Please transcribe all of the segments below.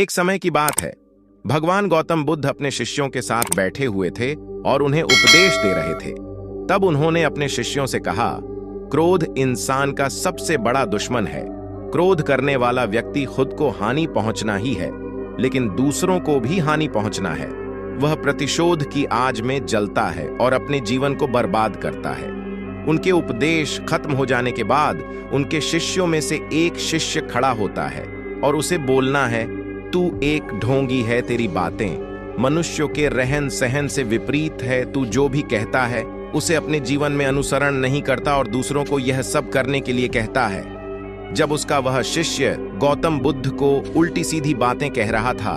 एक समय की बात है। भगवान गौतम बुद्ध अपने शिष्यों के साथ बैठे हुए थे और उन्हें उपदेश दे रहे थे। तब उन्होंने अपने शिष्यों से कहा, क्रोध इंसान का सबसे बड़ा दुश्मन है। क्रोध करने वाला व्यक्ति खुद को हानि पहुंचना ही है, लेकिन दूसरों को भी हानि पहुंचना है। वह प्रतिशोध की आग में जलता है और अपने जीवन को बर्बाद करता है। उनके उपदेश खत्म हो जाने के बाद उनके शिष्यों में से एक शिष्य खड़ा होता है और उसे बोलना है, तू एक ढोंगी है, तेरी बातें मनुष्यों के रहन सहन से विपरीत है। तू जो भी कहता है उसे अपने जीवन में अनुसरण नहीं करता और दूसरों को यह सब करने के लिए कहता है। जब उसका वह शिष्य गौतम बुद्ध को उल्टी सीधी बातें कह रहा था,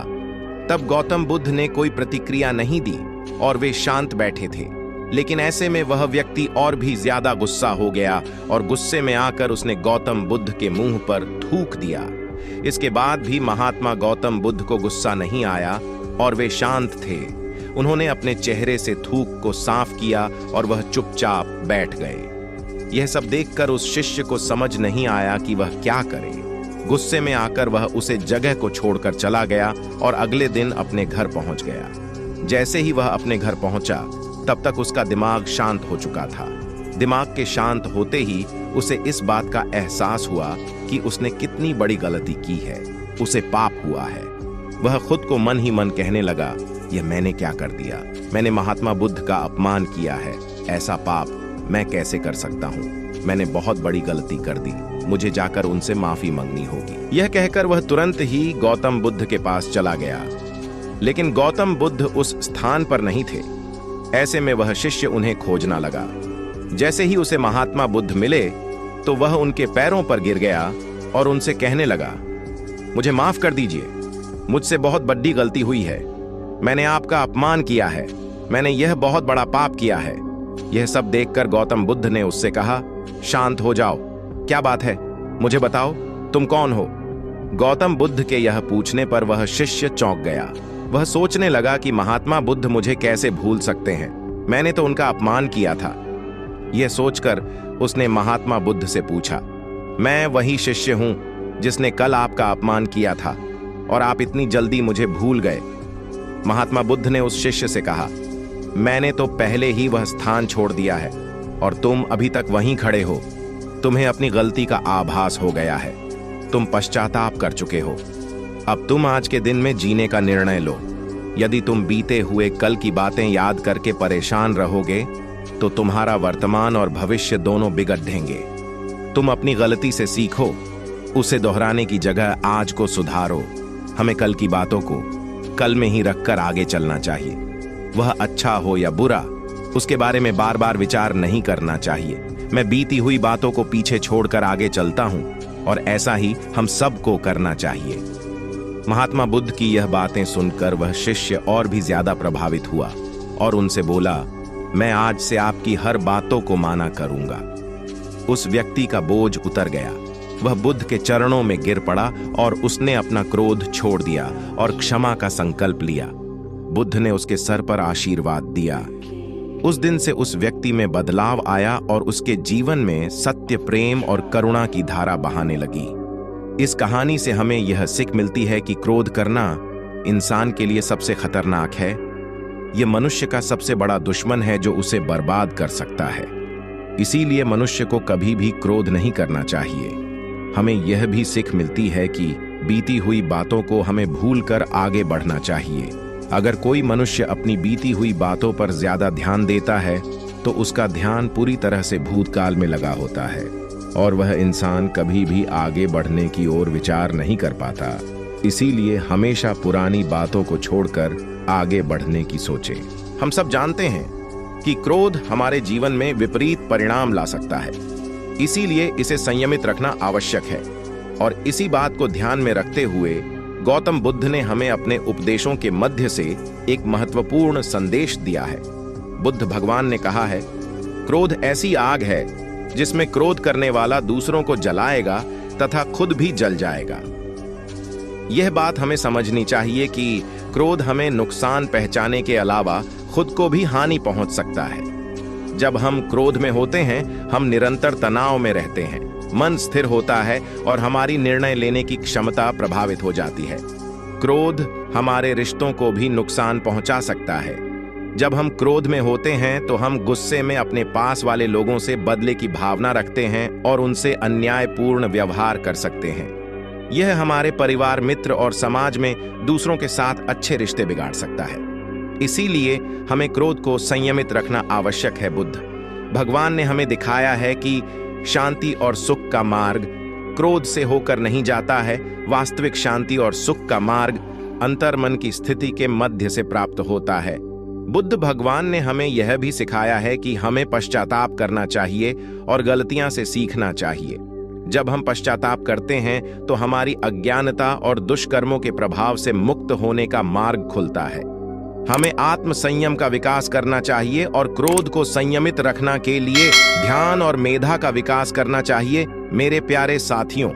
तब गौतम बुद्ध ने कोई प्रतिक्रिया नहीं दी और वे शांत बैठे थे। लेकिन ऐसे में वह व्यक्ति और भी ज्यादा गुस्सा हो गया और गुस्से में आकर उसने गौतम बुद्ध के मुंह पर थूक दिया। इसके बाद भी महात्मा गौतम बुद्ध को गुस्सा नहीं आया और वे शांत थे। उन्होंने अपने चेहरे से थूक को साफ किया और वह चुपचाप बैठ गए। यह सब देखकर उस शिष्य को समझ नहीं आया कि वह क्या करे। गुस्से में आकर वह उसे जगह को छोड़कर चला गया और अगले दिन अपने घर पहुंच गया। जैसे ही वह अपने घर पहुंचा, तब तक उसका दिमाग शांत हो चुका था। दिमाग के शांत होते ही उसे इस बात का एहसास हुआ कि उसने कितनी बड़ी गलती की है। उसे पाप हुआ है। वह खुद को मन ही मन कहने लगा, यह मैंने क्या कर दिया? मैंने महात्मा बुद्ध का अपमान किया है। ऐसा पाप मैं कैसे कर सकता हूँ? मैंने बहुत बड़ी गलती कर दी। मुझे जाकर उनसे माफी मांगनी होगी। यह कहकर वह तुरंत ही गौतम बुद्ध के पास चला गया। लेकिन गौतम बुद्ध उस स्थान पर नहीं थे। ऐसे में वह शिष्य उन्हें खोजना लगा। जैसे ही उसे महात्मा बुद्ध मिले तो वह उनके पैरों पर गिर गया और उनसे कहने लगा, मुझे माफ कर दीजिए, मुझसे बहुत बड़ी गलती हुई है। मैंने आपका अपमान किया है। मैंने यह बहुत बड़ा पाप किया है। यह सब देखकर गौतम बुद्ध ने उससे कहा, शांत हो जाओ, क्या बात है? मुझे बताओ, तुम कौन हो? गौतम बुद्ध के यह पूछने पर वह शिष्य चौंक गया। वह सोचने लगा कि महात्मा बुद्ध मुझे कैसे भूल सकते हैं? मैंने तो उनका अपमान किया था। यह सोचकर उसने महात्मा बुद्ध से पूछा, मैं वही शिष्य हूं जिसने कल आपका अपमान किया था और आप इतनी जल्दी मुझे भूल गए। महात्मा बुद्ध ने उस शिष्य से कहा, मैंने तो पहले ही वह स्थान छोड़ दिया है और तुम अभी तक वहीं खड़े हो। तुम्हें अपनी गलती का आभास हो गया है। तुम पश्चाताप कर चुके हो। अब तुम आज के दिन में जीने का निर्णय लो। यदि तुम बीते हुए कल की बातें याद करके परेशान रहोगे तो तुम्हारा वर्तमान और भविष्य दोनों बिगड़ेंगे। तुम अपनी गलती से सीखो, उसे दोहराने की जगह आज को सुधारो। हमें कल की बातों को कल में ही रखकर आगे चलना चाहिए। वह अच्छा हो या बुरा, उसके बारे में बार बार विचार नहीं करना चाहिए। मैं बीती हुई बातों को पीछे छोड़कर आगे चलता हूं और ऐसा ही हम सबको करना चाहिए। महात्मा बुद्ध की यह बातें सुनकर वह शिष्य और भी ज्यादा प्रभावित हुआ और उनसे बोला, मैं आज से आपकी हर बातों को माना करूंगा। उस व्यक्ति का बोझ उतर गया। वह बुद्ध के चरणों में गिर पड़ा और उसने अपना क्रोध छोड़ दिया और क्षमा का संकल्प लिया। बुद्ध ने उसके सर पर आशीर्वाद दिया। उस दिन से उस व्यक्ति में बदलाव आया और उसके जीवन में सत्य, प्रेम और करुणा की धारा बहाने लगी। इस कहानी से हमें यह सीख मिलती है कि क्रोध करना इंसान के लिए सबसे खतरनाक है। यह मनुष्य का सबसे बड़ा दुश्मन है जो उसे बर्बाद कर सकता है। इसीलिए मनुष्य को कभी भी क्रोध नहीं करना चाहिए। हमें यह भी सीख मिलती है कि बीती हुई बातों को हमें भूलकर आगे बढ़ना चाहिए। अगर कोई मनुष्य अपनी बीती हुई बातों पर ज्यादा ध्यान देता है तो उसका ध्यान पूरी तरह से भूतकाल में लगा होता है और वह इंसान कभी भी आगे बढ़ने की ओर विचार नहीं कर पाता। इसीलिए हमेशा पुरानी बातों को छोड़कर आगे बढ़ने की सोचें। हम सब जानते हैं कि क्रोध हमारे जीवन में विपरीत परिणाम ला सकता है। इसीलिए इसे संयमित रखना आवश्यक है और इसी बात को ध्यान में रखते हुए गौतम बुद्ध ने हमें अपने उपदेशों के मध्य से एक महत्वपूर्ण संदेश दिया है। बुद्ध भगवान ने कहा है, क्रोध ऐसी आग है जिसमें क्रोध करने वाला दूसरों को जलाएगा तथा खुद भी जल जाएगा। यह बात हमें समझनी चाहिए कि क्रोध हमें नुकसान पहुंचाने के अलावा खुद को भी हानि पहुंच सकता है। जब हम क्रोध में होते हैं, हम निरंतर तनाव में रहते हैं। मन स्थिर होता है और हमारी निर्णय लेने की क्षमता प्रभावित हो जाती है। क्रोध हमारे रिश्तों को भी नुकसान पहुंचा सकता है। जब हम क्रोध में होते हैं तो हम गुस्से में अपने पास वाले लोगों से बदले की भावना रखते हैं और उनसे अन्यायपूर्ण व्यवहार कर सकते हैं। यह हमारे परिवार, मित्र और समाज में दूसरों के साथ अच्छे रिश्ते बिगाड़ सकता है। इसीलिए हमें क्रोध को संयमित रखना आवश्यक है। बुद्ध भगवान ने हमें दिखाया है कि शांति और सुख का मार्ग क्रोध से होकर नहीं जाता है। वास्तविक शांति और सुख का मार्ग अंतर्मन की स्थिति के मध्य से प्राप्त होता है। बुद्ध भगवान ने हमें यह भी सिखाया है कि हमें पश्चाताप करना चाहिए और गलतियां से सीखना चाहिए। जब हम पश्चाताप करते हैं तो हमारी अज्ञानता और दुष्कर्मों के प्रभाव से मुक्त होने का मार्ग खुलता है। हमें आत्म संयम का विकास करना चाहिए और क्रोध को संयमित रखने के लिए ध्यान और मेधा का विकास करना चाहिए। मेरे प्यारे साथियों,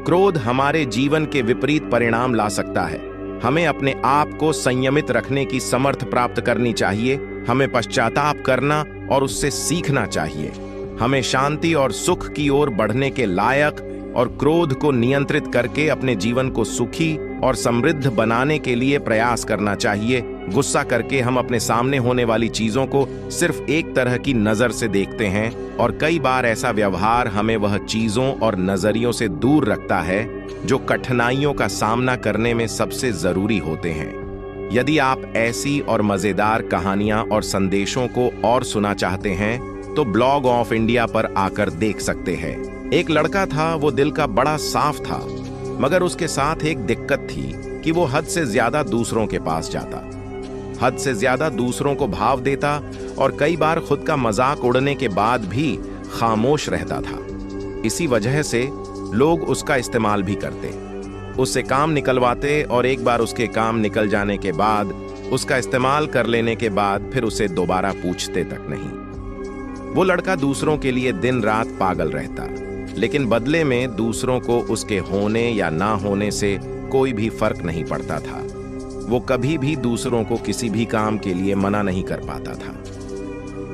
क्रोध हमारे जीवन के विपरीत परिणाम ला सकता है। हमें अपने आप को संयमित रखने की समर्थ प्राप्त करनी चाहिए। हमें पश्चाताप करना और उससे सीखना चाहिए। हमें शांति और सुख की ओर बढ़ने के लायक और क्रोध को नियंत्रित करके अपने जीवन को सुखी और समृद्ध बनाने के लिए प्रयास करना चाहिए। गुस्सा करके हम अपने सामने होने वाली चीजों को सिर्फ एक तरह की नजर से देखते हैं और कई बार ऐसा व्यवहार हमें वह चीजों और नजरियों से दूर रखता है जो कठिनाइयों का सामना करने में सबसे जरूरी होते हैं। यदि आप ऐसी और मजेदार कहानियां और संदेशों को और सुना चाहते हैं तो ब्लॉग ऑफ इंडिया पर आकर देख सकते हैं। एक लड़का था, वो दिल का बड़ा साफ था, मगर उसके साथ एक दिक्कत थी कि वो हद से ज्यादा दूसरों के पास जाता, हद से ज्यादा दूसरों को भाव देता और कई बार खुद का मजाक उड़ने के बाद भी खामोश रहता था। इसी वजह से लोग उसका इस्तेमाल भी करते, उससे काम निकलवाते और एक बार उसके काम निकल जाने के बाद, उसका इस्तेमाल कर लेने के बाद फिर उसे दोबारा पूछते तक नहीं। वो लड़का दूसरों के लिए दिन रात पागल रहता, लेकिन बदले में दूसरों को उसके होने या ना होने से कोई भी फर्क नहीं पड़ता था। वो कभी भी दूसरों को किसी भी काम के लिए मना नहीं कर पाता था।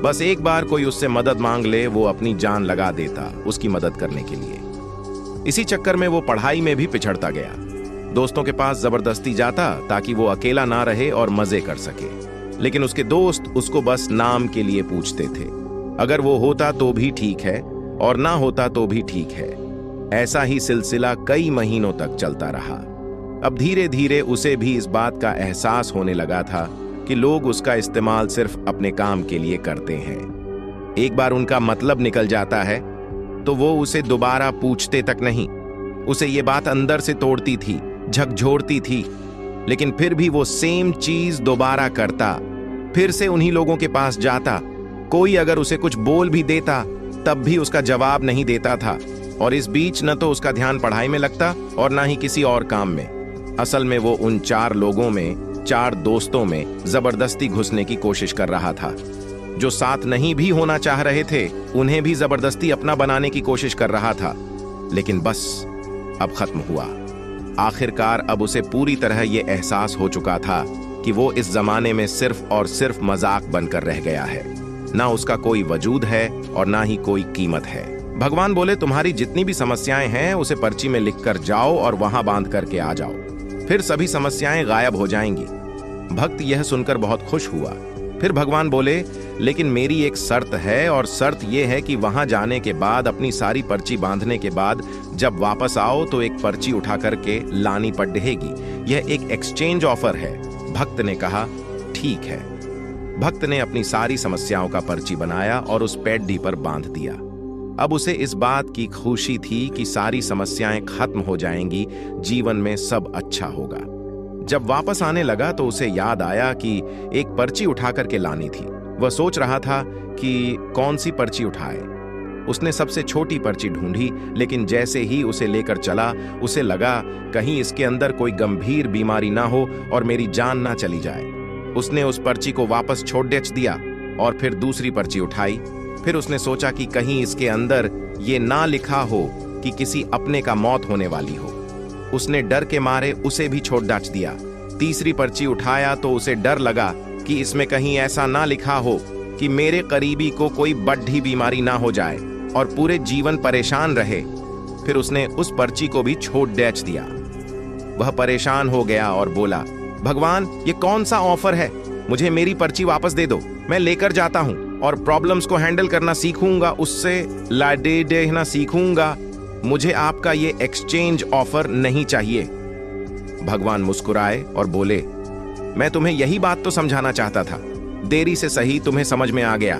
बस एक बार कोई उससे मदद मांग ले, वो अपनी जान लगा देता उसकी मदद करने के लिए। इसी चक्कर में वो पढ़ाई में भी पिछड़ता गया। दोस्तों के पास जबरदस्ती जाता ताकि वो अकेला ना रहे और मजे कर सके, लेकिन उसके दोस्त उसको बस नाम के लिए पूछते थे। अगर वो होता तो भी ठीक है और ना होता तो भी ठीक है। ऐसा ही सिलसिला कई महीनों तक चलता रहा। अब धीरे धीरे उसे भी इस बात का एहसास होने लगा था कि लोग उसका इस्तेमाल सिर्फ अपने काम के लिए करते हैं। एक बार उनका मतलब निकल जाता है तो वो उसे दोबारा पूछते तक नहीं। उसे ये बात अंदर से तोड़ती थी, झकझोरती थी, लेकिन फिर भी वो सेम चीज दोबारा करता। फिर से उन्हीं लोगों के पास जाता। कोई अगर उसे कुछ बोल भी देता तब भी उसका जवाब नहीं देता था, और इस बीच न तो उसका ध्यान पढ़ाई में लगता और ना ही किसी और काम में। असल में वो उन 4 लोगों में, 4 दोस्तों में जबरदस्ती घुसने की कोशिश कर रहा था। जो साथ नहीं भी होना चाह रहे थे उन्हें भी जबरदस्ती अपना बनाने की कोशिश कर रहा था। लेकिन बस अब खत्म हुआ। आखिरकार अब उसे पूरी तरह ये एहसास हो चुका था कि वो इस जमाने में सिर्फ और सिर्फ मजाक बनकर रह गया है। ना उसका कोई वजूद है और ना ही कोई कीमत है। भगवान बोले, तुम्हारी जितनी भी समस्याएं हैं उसे पर्ची में लिख कर जाओ और वहां बांध करके आ जाओ, फिर सभी समस्याएं गायब हो जाएंगी। भक्त यह सुनकर बहुत खुश हुआ। फिर भगवान बोले, लेकिन मेरी एक शर्त है, और शर्त यह है कि वहां जाने के बाद, अपनी सारी पर्ची बांधने के बाद जब वापस आओ तो एक पर्ची उठा करके लानी पड़ेगी। यह एक एक्सचेंज ऑफर है। भक्त ने कहा, ठीक है। भक्त ने अपनी सारी समस्याओं का पर्ची बनाया और उस पेड्डी पर बांध दिया। अब उसे इस बात की खुशी थी कि सारी समस्याएं खत्म हो जाएंगी, जीवन में सब अच्छा होगा। जब वापस आने लगा तो उसे याद आया कि एक पर्ची उठा करके लानी थी। वह सोच रहा था कि कौन सी पर्ची उठाए। उसने सबसे छोटी पर्ची ढूंढी, लेकिन जैसे ही उसे लेकर चला उसे लगा कहीं इसके अंदर कोई गंभीर बीमारी ना हो और मेरी जान ना चली जाए। उसने उस पर्ची को वापस छोड़ दिया और फिर दूसरी पर्ची उठाई। फिर उसने सोचा कि कहीं इसके अंदर ये ना लिखा हो कि किसी अपने का मौत होने वाली हो। उसने डर के मारे उसे भी छोड़ दिया। तीसरी पर्ची उठाया तो उसे डर लगा कि इसमें कहीं ऐसा ना लिखा हो कि मेरे करीबी को कोई बड़ी बीमारी ना हो जाए और पूरे जीवन परेशान रहे। फिर उसने उस पर्ची को भी छोड़ दिया। वह परेशान हो गया और बोला, भगवान, ये कौन सा ऑफर है? मुझे मेरी पर्ची वापस दे दो। मैं लेकर जाता हूँ और प्रॉब्लम्स को हैंडल करना सीखूंगा, उससे लड़े देना सीखूंगा। मुझे आपका ये एक्सचेंज ऑफर नहीं चाहिए। भगवान मुस्कुराए और बोले, मैं तुम्हें यही बात तो समझाना चाहता था। देरी से सही तुम्हें समझ में आ गया।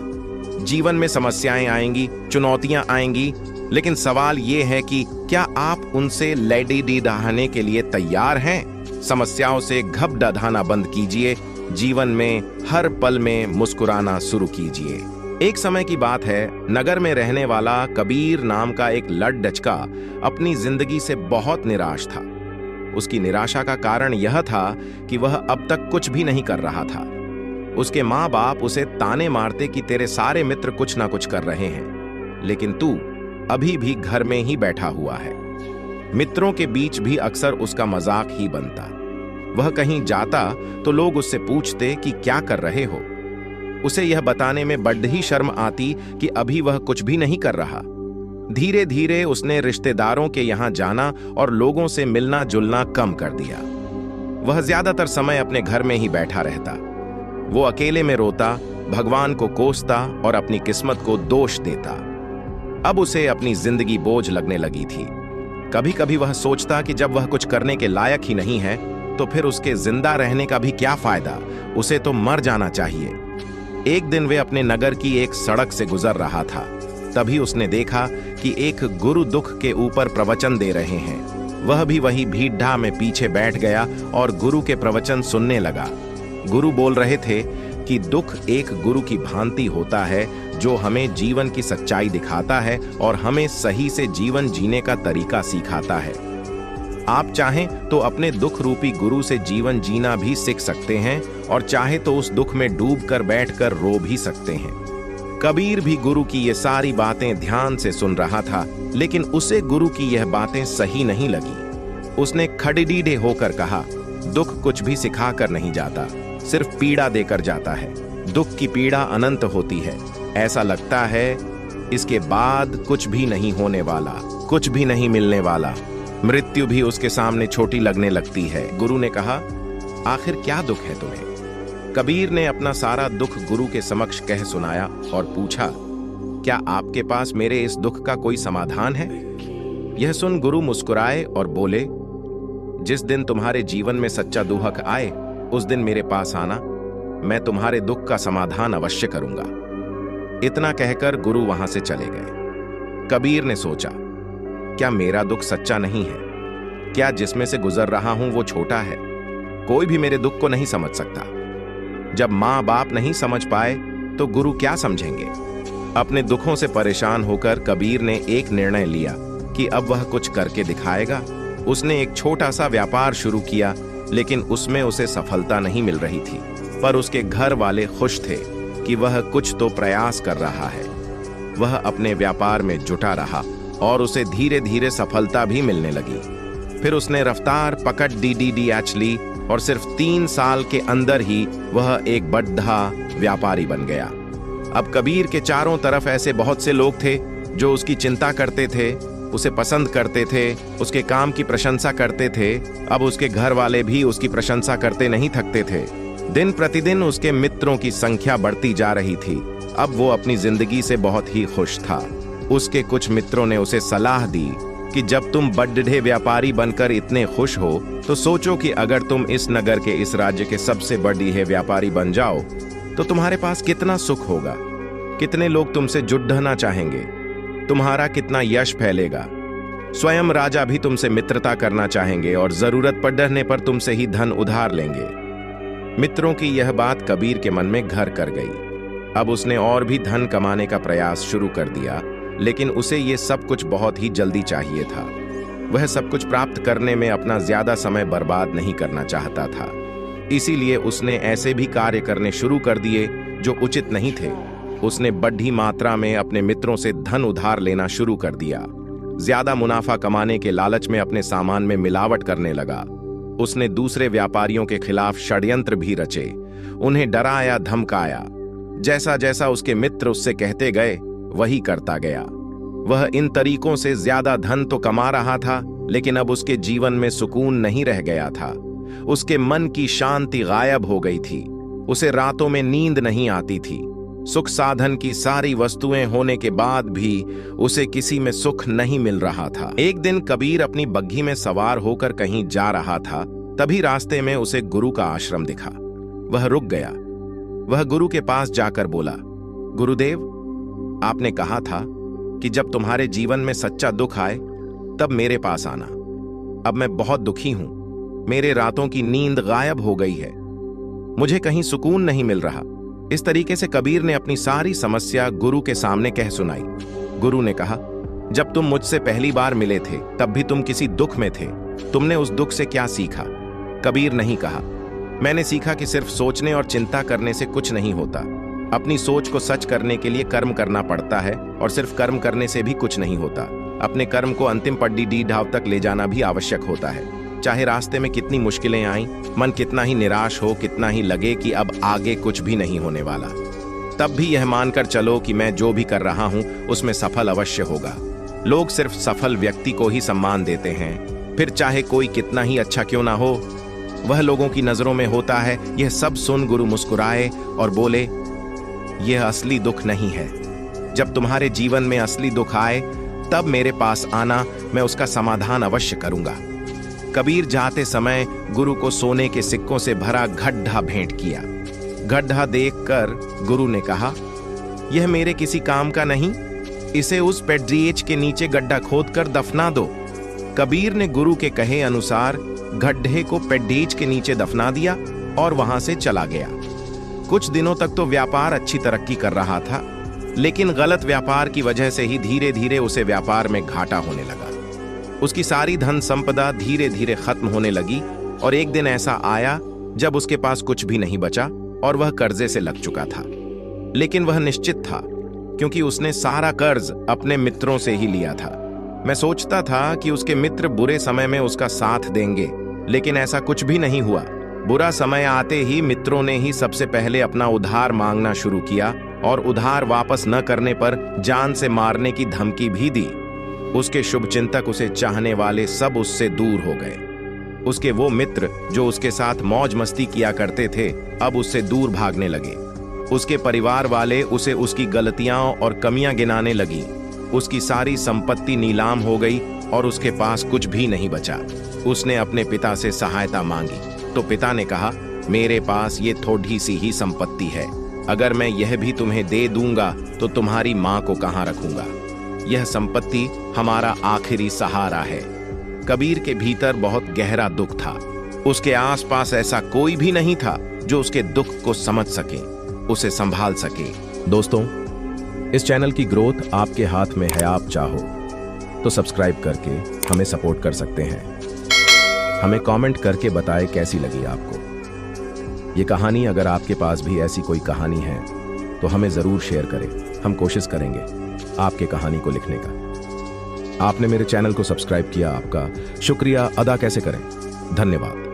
जीवन में समस्याएं आएंगी, चुनौतियां आएंगी, लेकिन सवाल ये है कि क्या आप उनसे लड़ने के लिए तैयार हैं? समस्याओं से घबराना बंद कीजिए। जीवन में हर पल में मुस्कुराना शुरू कीजिए। एक समय की बात है, नगर में रहने वाला कबीर नाम का एक लड़का अपनी जिंदगी से बहुत निराश था। उसकी निराशा का कारण यह था कि वह अब तक कुछ भी नहीं कर रहा था। उसके माँ बाप उसे ताने मारते कि तेरे सारे मित्र कुछ ना कुछ कर रहे हैं, लेकिन तू अभी भी घर में ही बैठा हुआ है। मित्रों के बीच भी अक्सर उसका मजाक ही बनता। वह कहीं जाता तो लोग उससे पूछते कि क्या कर रहे हो। उसे यह बताने में बड़ी ही शर्म आती कि अभी वह कुछ भी नहीं कर रहा। धीरे धीरे उसने रिश्तेदारों के यहाँ जाना और लोगों से मिलना जुलना कम कर दिया। वह ज्यादातर समय अपने घर में ही बैठा रहता। वो अकेले में रोता, भगवान को कोसता और अपनी किस्मत को दोष देता। अब उसे अपनी जिंदगी बोझ लगने लगी थी। कभी कभी वह सोचता कि जब वह कुछ करने के लायक ही नहीं है तो फिर उसके जिंदा रहने का भी क्या फायदा, उसे तो मर जाना चाहिए। एक दिन वे अपने नगर की एक सड़क से गुजर रहा था। तभी उसने देखा कि एक गुरु दुख के ऊपर प्रवचन दे रहे हैं। वह भी वही भीड़ में पीछे बैठ गया और गुरु के प्रवचन सुनने लगा। गुरु बोल रहे थे कि दुख एक गुरु की भांति होता है जो हमें जीवन की सच्चाई दिखाता है और हमें सही से जीवन जीने का तरीका सिखाता है। आप चाहें तो अपने दुख रूपी गुरु से जीवन जीना भी सीख सकते हैं और चाहे तो उस दुख में डूबकर बैठकर रो भी सकते हैं। कबीर भी गुरु की ये सारी बातें ध्यान से सुन रहा था, लेकिन उसे गुरु की यह बातें सही नहीं लगी। उसने खड़ीडीडे होकर कहा, दुख कुछ भी सिखा कर नहीं जाता, सिर्फ पीड़ा देकर जाता है। दुख की पीड़ा अनंत होती है। ऐसा लगता है इसके बाद कुछ भी नहीं होने वाला, कुछ भी नहीं मिलने वाला। मृत्यु भी उसके सामने छोटी लगने लगती है। गुरु ने कहा, आखिर क्या दुख है तुम्हें? कबीर ने अपना सारा दुख गुरु के समक्ष कह सुनाया और पूछा, क्या आपके पास मेरे इस दुख का कोई समाधान है? यह सुन गुरु मुस्कुराए और बोले, जिस दिन तुम्हारे जीवन में सच्चा दुख आए उस दिन मेरे पास आना, मैं तुम्हारे दुख का समाधान अवश्य करूंगा। इतना कहकर गुरु वहां से चले गए। कबीर ने सोचा, क्या मेरा दुख सच्चा नहीं है? क्या जिसमें से गुजर रहा हूं वो छोटा है? कोई भी मेरे दुख को नहीं समझ सकता। जब माँ बाप नहीं समझ पाए तो गुरु क्या समझेंगे? अपने दुखों से परेशान होकर कबीर ने एक निर्णय लिया कि अब वह कुछ करके दिखाएगा। उसने एक छोटा सा व्यापार शुरू किया, लेकिन उसमें उसे सफलता नहीं मिल रही थी। पर उसके घर वाले खुश थे कि वह कुछ तो प्रयास कर रहा है। वह अपने व्यापार में जुटा रहा और उसे धीरे धीरे सफलता भी मिलने लगी। फिर उसने रफ्तार पकड़ डी ली और सिर्फ 3 साल के अंदर ही वह एक बड़ा व्यापारी बन गया। अब कबीर के चारों तरफ ऐसे बहुत से लोग थे जो उसकी चिंता करते थे, उसे पसंद करते थे, उसके काम की प्रशंसा करते थे। अब उसके घर वाले भी उसकी प्रशंसा करते नहीं थकते थे। दिन प्रतिदिन उसके मित्रों की संख्या बढ़ती जा रही थी। अब वो अपनी जिंदगी से बहुत ही खुश था। उसके कुछ मित्रों ने उसे सलाह दी कि जब तुम बड़े व्यापारी बनकर इतने खुश हो तो सोचो कि अगर तुम इस नगर के, इस राज्य के सबसे बड़े व्यापारी बन जाओ तो तुम्हारे पास कितना सुख होगा, कितने लोग तुमसे जुड़ना चाहेंगे, तुम्हारा कितना यश फैलेगा। स्वयं राजा भी तुमसे मित्रता करना चाहेंगे और जरूरत पड़ने पर तुमसे ही धन उधार लेंगे। मित्रों की यह बात कबीर के मन में घर कर गई। अब उसने और भी धन कमाने का प्रयास शुरू कर दिया, लेकिन उसे ये सब कुछ बहुत ही जल्दी चाहिए था। वह सब कुछ प्राप्त करने में अपना ज्यादा समय बर्बाद नहीं करना चाहता था। इसीलिए उसने ऐसे भी कार्य करने शुरू कर दिए जो उचित नहीं थे। उसने बड़ी मात्रा में अपने मित्रों से धन उधार लेना शुरू कर दिया। ज्यादा मुनाफा कमाने के लालच में अपने सामान में मिलावट करने लगा। उसने दूसरे व्यापारियों के खिलाफ षड्यंत्र भी रचे, उन्हें डराया धमकाया। जैसा जैसा उसके मित्र उससे कहते गए वही करता गया। वह इन तरीकों से ज्यादा धन तो कमा रहा था, लेकिन अब उसके जीवन में सुकून नहीं रह गया था। उसके मन की शांति गायब हो गई थी। उसे रातों में नींद नहीं आती थी। सुख साधन की सारी वस्तुएं होने के बाद भी उसे किसी में सुख नहीं मिल रहा था। एक दिन कबीर अपनी बग्घी में सवार होकर कहीं जा रहा था। तभी रास्ते में उसे गुरु का आश्रम दिखा। वह रुक गया। वह गुरु के पास जाकर बोला, गुरुदेव, आपने कहा था कि जब तुम्हारे जीवन में सच्चा दुख आए तब मेरे पास आना। अब मैं बहुत दुखी हूं। मेरे रातों की नींद गायब हो गई है। मुझे कहीं सुकून नहीं मिल रहा। इस तरीके से कबीर ने अपनी सारी समस्या गुरु के सामने कह सुनाई। गुरु ने कहा, जब तुम मुझसे पहली बार मिले थे तब भी तुम किसी दुख में थे। तुमने उस दुख से क्या सीखा? कबीर नहीं कहा, मैंने सीखा कि सिर्फ सोचने और चिंता करने से कुछ नहीं होता। अपनी सोच को सच करने के लिए कर्म करना पड़ता है और सिर्फ कर्म करने से भी कुछ नहीं होता। अपने कर्म को अंतिम पड्डी ढाव तक ले जाना भी आवश्यक होता है। चाहे रास्ते में कितनी मुश्किलें आईं, मन कितना ही निराश हो, कितना ही लगे कि अब आगे कुछ भी नहीं होने वाला, तब भी यह मानकर चलो कि मैं जो भी कर रहा हूं उसमें सफल अवश्य होगा। लोग सिर्फ सफल व्यक्ति को ही सम्मान देते हैं, फिर चाहे कोई कितना ही अच्छा क्यों ना हो, वह लोगों की नजरों में होता है। यह सब सुन गुरु मुस्कुराए और बोले, यह असली दुख नहीं है। जब तुम्हारे जीवन में असली दुख आए तब मेरे पास आना, मैं उसका समाधान अवश्य करूंगा। कबीर जाते समय गुरु को सोने के सिक्कों से भरा गड्ढा भेंट किया। गड्ढा देखकर गुरु ने कहा, यह मेरे किसी काम का नहीं, इसे उस पेड्रिएच के नीचे गड्ढा खोदकर दफना दो। कबीर ने गुरु के कहे अनुसार गड्ढे को पेड्रिएच के नीचे दफना दिया और वहां से चला गया। कुछ दिनों तक तो व्यापार अच्छी तरक्की कर रहा था, लेकिन गलत व्यापार की वजह से ही धीरे धीरे उसे व्यापार में घाटा होने लगा। उसकी सारी धन संपदा धीरे धीरे खत्म होने लगी और एक दिन ऐसा आया जब उसके पास कुछ भी नहीं बचा और वह कर्जे से लग चुका था। लेकिन वह निश्चित था, क्योंकि उसने सारा कर्ज अपने मित्रों से ही लिया था। मैं सोचता था कि उसके मित्र बुरे समय में उसका साथ देंगे, लेकिन ऐसा कुछ भी नहीं हुआ। बुरा समय आते ही मित्रों ने ही सबसे पहले अपना उधार मांगना शुरू किया और उधार वापस न करने पर जान से मारने की धमकी भी दी। उसके शुभचिंतक, उसे चाहने वाले सब उससे दूर हो गए। उसके वो मित्र जो उसके साथ मौज मस्ती किया करते थे, अब उससे दूर भागने लगे। उसके परिवार वाले उसे उसकी गलतियां और कमियां गिनाने लगी। उसकी सारी संपत्ति नीलाम हो गई और उसके पास कुछ भी नहीं बचा। उसने अपने पिता से सहायता मांगी तो पिता ने कहा, मेरे पास ये थोड़ी सी ही संपत्ति है, अगर मैं यह भी तुम्हें दे दूंगा तो तुम्हारी मां को कहां रखूंगा? यह संपत्ति हमारा आखिरी सहारा है। कबीर के भीतर बहुत गहरा दुख था। उसके आसपास ऐसा कोई भी नहीं था जो उसके दुख को समझ सके, उसे संभाल सके। दोस्तों, इस चैनल की ग्रोथ आपके हाथ में है। आप चाहो तो सब्सक्राइब करके हमें सपोर्ट कर सकते हैं। हमें कमेंट करके बताएं कैसी लगी आपको ये कहानी। अगर आपके पास भी ऐसी कोई कहानी है तो हमें ज़रूर शेयर करें। हम कोशिश करेंगे आपके कहानी को लिखने का। आपने मेरे चैनल को सब्सक्राइब किया, आपका शुक्रिया अदा कैसे करें? धन्यवाद।